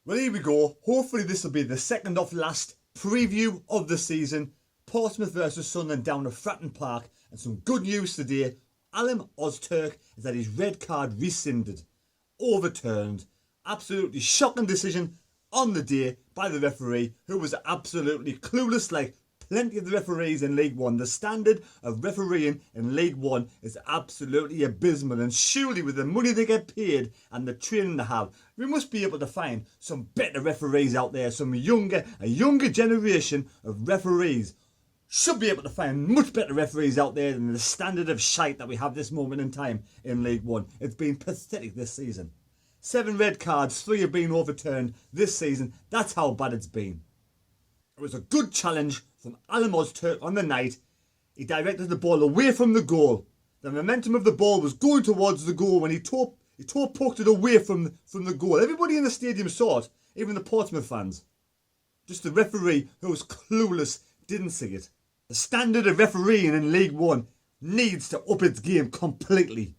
Well, here we go. Hopefully this will be the second of last preview of the season. Portsmouth versus Sunderland down at Fratton Park. And some good news today. Alim Ozturk has had his red card rescinded. Overturned. Absolutely shocking decision on the day by the referee, who was absolutely clueless like plenty of the referees in League One. The standard of refereeing in League One is absolutely abysmal, and surely with the money they get paid and the training they have, we must be able to find some better referees out there. A younger generation of referees should be able to find much better referees out there than the standard of shite that we have this moment in time in League One. It's been pathetic this season. 7 red cards, 3 have been overturned this season. That's how bad it's been. It was a good challenge from Alim Ozturk on the night. He directed the ball away from the goal. The momentum of the ball was going towards the goal when he poked it away from the goal. Everybody in the stadium saw it, even the Portsmouth fans. Just the referee, who was clueless, didn't see it. The standard of refereeing in League One needs to up its game completely.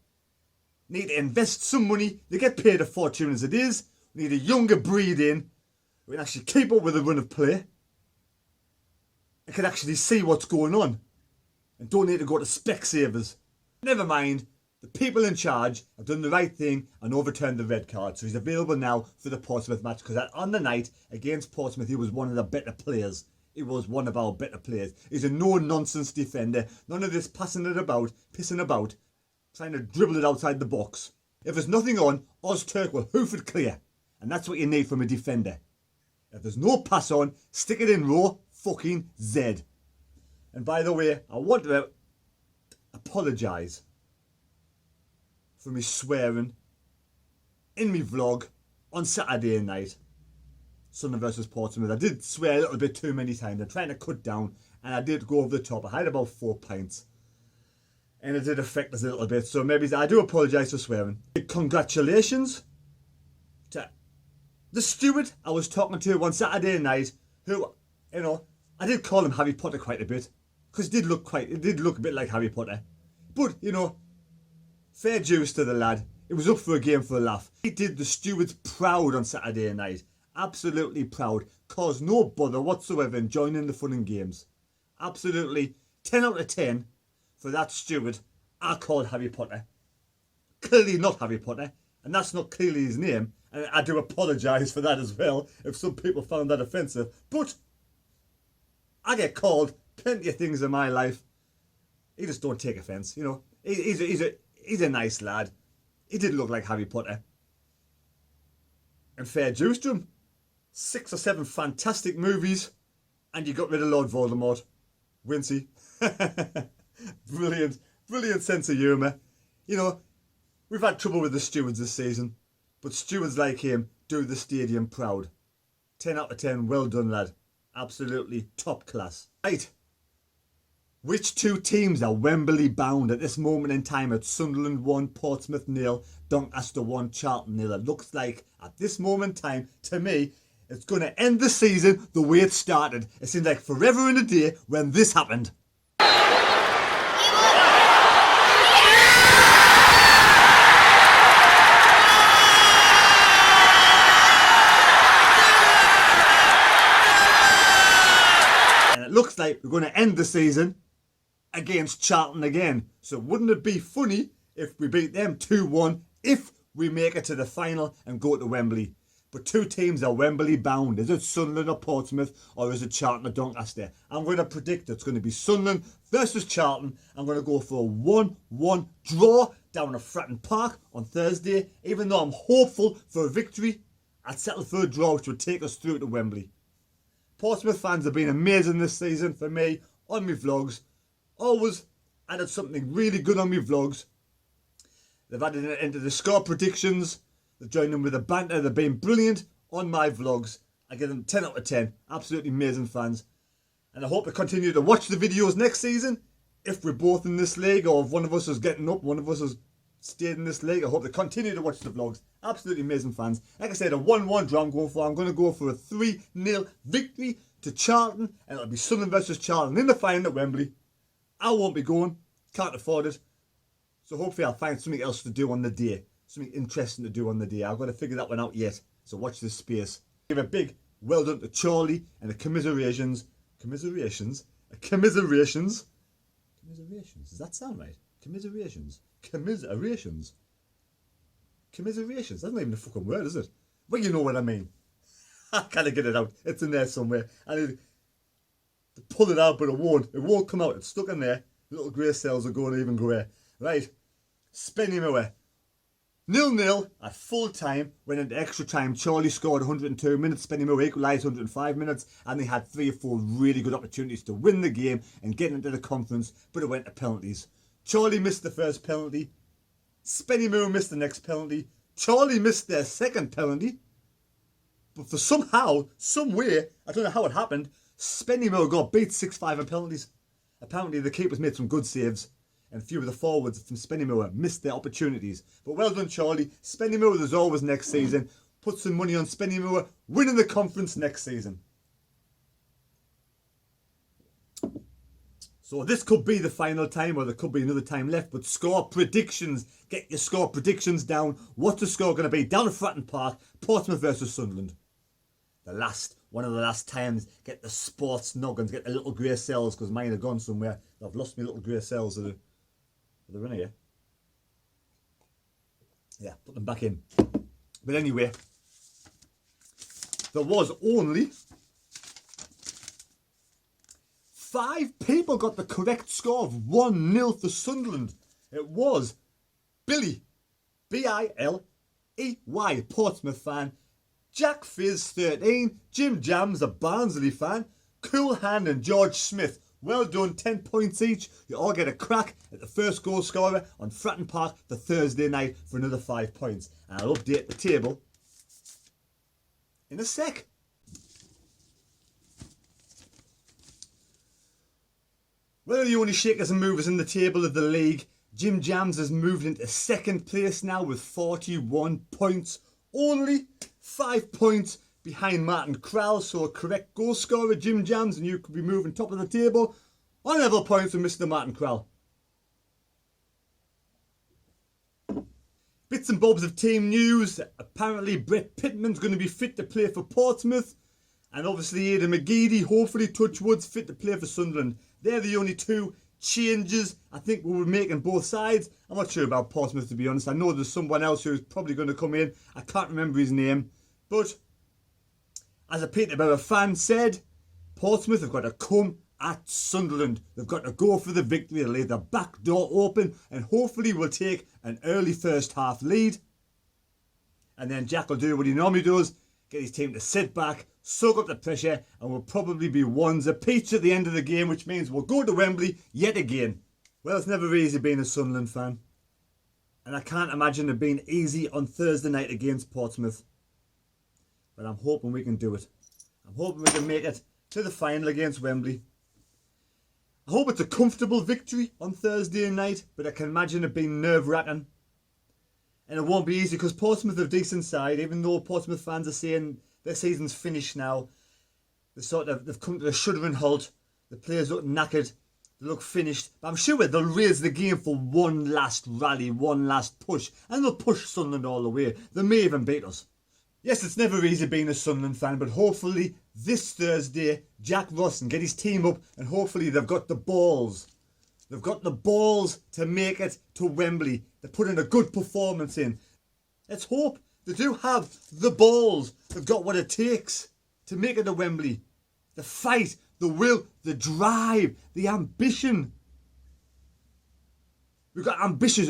Need to invest some money. They get paid a fortune as it is. We need a younger breed in who can actually keep up with the run of play and can actually see what's going on and don't need to go to Specsavers. Never mind, the people in charge have done the right thing and overturned the red card, so he's available now for the Portsmouth match, because on the night against Portsmouth he was one of the better players. He was one of our better players. He's a no-nonsense defender. None of this passing it about, pissing about, trying to dribble it outside the box. If there's nothing on, Ozturk will hoof it clear, and that's what you need from a defender. If there's no pass on, stick it in row fucking Z. And by the way, I want to apologise for me swearing in my vlog on Saturday night, Sunderland versus Portsmouth. I did swear a little bit too many times. I'm trying to cut down, and I did go over the top. I had about 4 pints, and it did affect us a little bit. So maybe I do apologise for swearing. Congratulations to the steward I was talking to on Saturday night, who, you know, I did call him Harry Potter quite a bit, because it did look a bit like Harry Potter. But, you know, fair dues to the lad. It was up for a game for a laugh. He did the stewards proud on Saturday night. Absolutely proud. Caused no bother whatsoever in joining the fun and games. Absolutely 10 out of 10 for that steward I called Harry Potter. Clearly not Harry Potter, and that's not clearly his name. And I do apologise for that as well, if some people found that offensive. But I get called plenty of things in my life. He just don't take offence, you know. He's a nice lad. He did look like Harry Potter. And fair dues to him. 6 or 7 fantastic movies, and you got rid of Lord Voldemort. Wincy. Brilliant sense of humour. You know, we've had trouble with the stewards this season, but stewards like him do the stadium proud. 10 out of 10, well done, lad. Absolutely top class. Right. Which 2 teams are Wembley bound at this moment in time? At Sunderland 1, Portsmouth 0, Doncaster 1, Charlton 0. It looks like at this moment in time, to me, it's going to end the season the way it started. It seems like forever and a day when this happened. And it looks like we're going to end the season against Charlton again. So wouldn't it be funny if we beat them 2-1 if we make it to the final and go to Wembley? But 2 teams are Wembley bound. Is it Sunderland or Portsmouth, or is it Charlton or Doncaster? I'm going to predict it's going to be Sunderland versus Charlton. I'm going to go for a 1-1 draw down at Fratton Park on Thursday. Even though I'm hopeful for a victory, I'd settle for a draw, which would take us through to Wembley. Portsmouth fans have been amazing this season for me on my vlogs. Always added something really good on my vlogs. They've added it into the score predictions. They've joined in with the banter. They've been brilliant on my vlogs. I give them 10 out of 10. Absolutely amazing fans. And I hope to continue to watch the videos next season. If we're both in this league, or if one of us is getting up, one of us has stayed in this league, I hope to continue to watch the vlogs. Absolutely amazing fans. Like I said, a 1-1 draw I'm going for. I'm going to go for a 3-0 victory to Charlton. And it'll be Sunderland versus Charlton in the final at Wembley. I won't be going. Can't afford it. So hopefully I'll find something else to do on the day. Something interesting to do on the day. I've got to figure that one out yet. So watch this space. Give a big well done to Charlie and the commiserations. Commiserations? Does that sound right? Commiserations. That's not even a fucking word, is it? But you know what I mean. I can't get it out. It's in there somewhere. I need to pull it out, but it won't. It won't come out. It's stuck in there. Little grey cells are going even grey. Right. Spin him away. 0-0 at full time. Went into extra time. Charlie scored 102 minutes. Spin him away. Equalised 105 minutes. And they had 3 or 4 really good opportunities to win the game and get into the conference. But it went to penalties. Charlie missed the first penalty. Spennymoor missed the next penalty. Charlie missed their second penalty. But for some way, I don't know how it happened, Spennymoor got beat 6-5 on penalties. Apparently the keepers made some good saves. And a few of the forwards from Spennymoor missed their opportunities. But well done, Charlie. Spennymoor, there's always next season. Put some money on Spennymoor winning the conference next season. So this could be the final time, or there could be another time left. But score predictions. Get your score predictions down. What's the score going to be? Down at Fratton Park, Portsmouth versus Sunderland. One of the last times. Get the sports noggins. Get the little grey cells, because mine are gone somewhere. I've lost my little grey cells. They're in here. Yeah, put them back in. But anyway, there was only 5 people got the correct score of 1-0 for Sunderland. It was Billy, B-I-L-E-Y, Portsmouth fan, Jack Fizz, 13, Jim Jams, a Barnsley fan, Cool Hand and George Smith. Well done, 10 points each. You all get a crack at the first goal scorer on Fratton Park for Thursday night for another 5 points. And I'll update the table in a sec. Well, the only shakers and movers in the table of the league. Jim Jams has moved into second place now with 41 points. Only 5 points behind Martin Krall, so a correct goal scorer, Jim Jams, and you could be moving top of the table on level points with Mr. Martin Krall. Bits and bobs of team news. Apparently Brett Pittman's going to be fit to play for Portsmouth, and obviously Aidan McGeady, hopefully touch wood's fit to play for Sunderland. They're the only 2 changes I think we would make on both sides. I'm not sure about Portsmouth, to be honest. I know there's someone else who's probably going to come in. I can't remember his name, but as a Peterborough fan said, Portsmouth have got to come at Sunderland. They've got to go for the victory. They'll leave the back door open and hopefully we'll take an early first half lead. And then Jack will do what he normally does, get his team to sit back, soak up the pressure, and we'll probably be ones apiece at the end of the game, which means we'll go to Wembley yet again. Well, it's never easy being a Sunderland fan. And I can't imagine it being easy on Thursday night against Portsmouth. But I'm hoping we can do it. I'm hoping we can make it to the final against Wembley. I hope it's a comfortable victory on Thursday night, but I can imagine it being nerve-wracking. And it won't be easy because Portsmouth are a decent side, even though Portsmouth fans are saying their season's finished now. They've come to a shuddering halt. The players look knackered. They look finished. But I'm sure they'll raise the game for one last rally, one last push. And they'll push Sunderland all the way. They may even beat us. Yes, it's never easy being a Sunderland fan, but hopefully this Thursday, Jack Ross can get his team up and hopefully they've got the balls. They've got the balls to make it to Wembley. They're putting a good performance in. Let's hope they do have the balls. They've got what it takes to make it to Wembley. The fight, the will, the drive, the ambition. We've got ambitious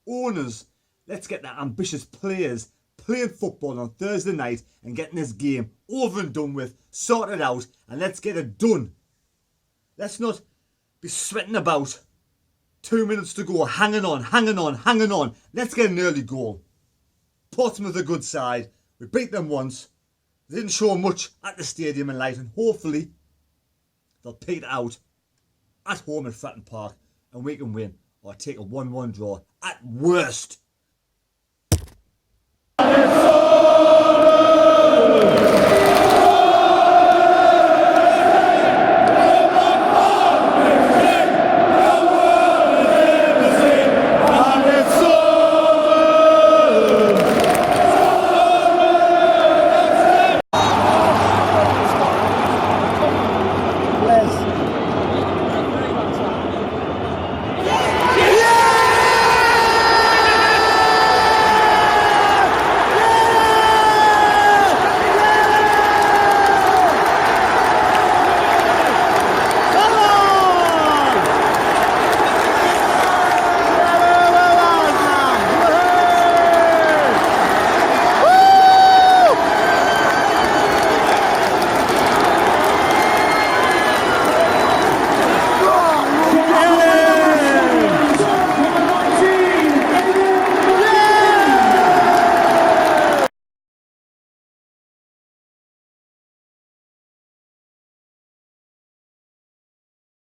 owners. Let's get the ambitious players playing football on Thursday night and getting this game over and done with, sorted out, and let's get it done. Let's not be sweating about. 2 minutes to go, hanging on. Let's get an early goal. Portsmouth are a good side. We beat them once. They didn't show much at the stadium in light, and hopefully they'll pick it out at home at Fratton Park and we can win or take a 1-1 draw at worst.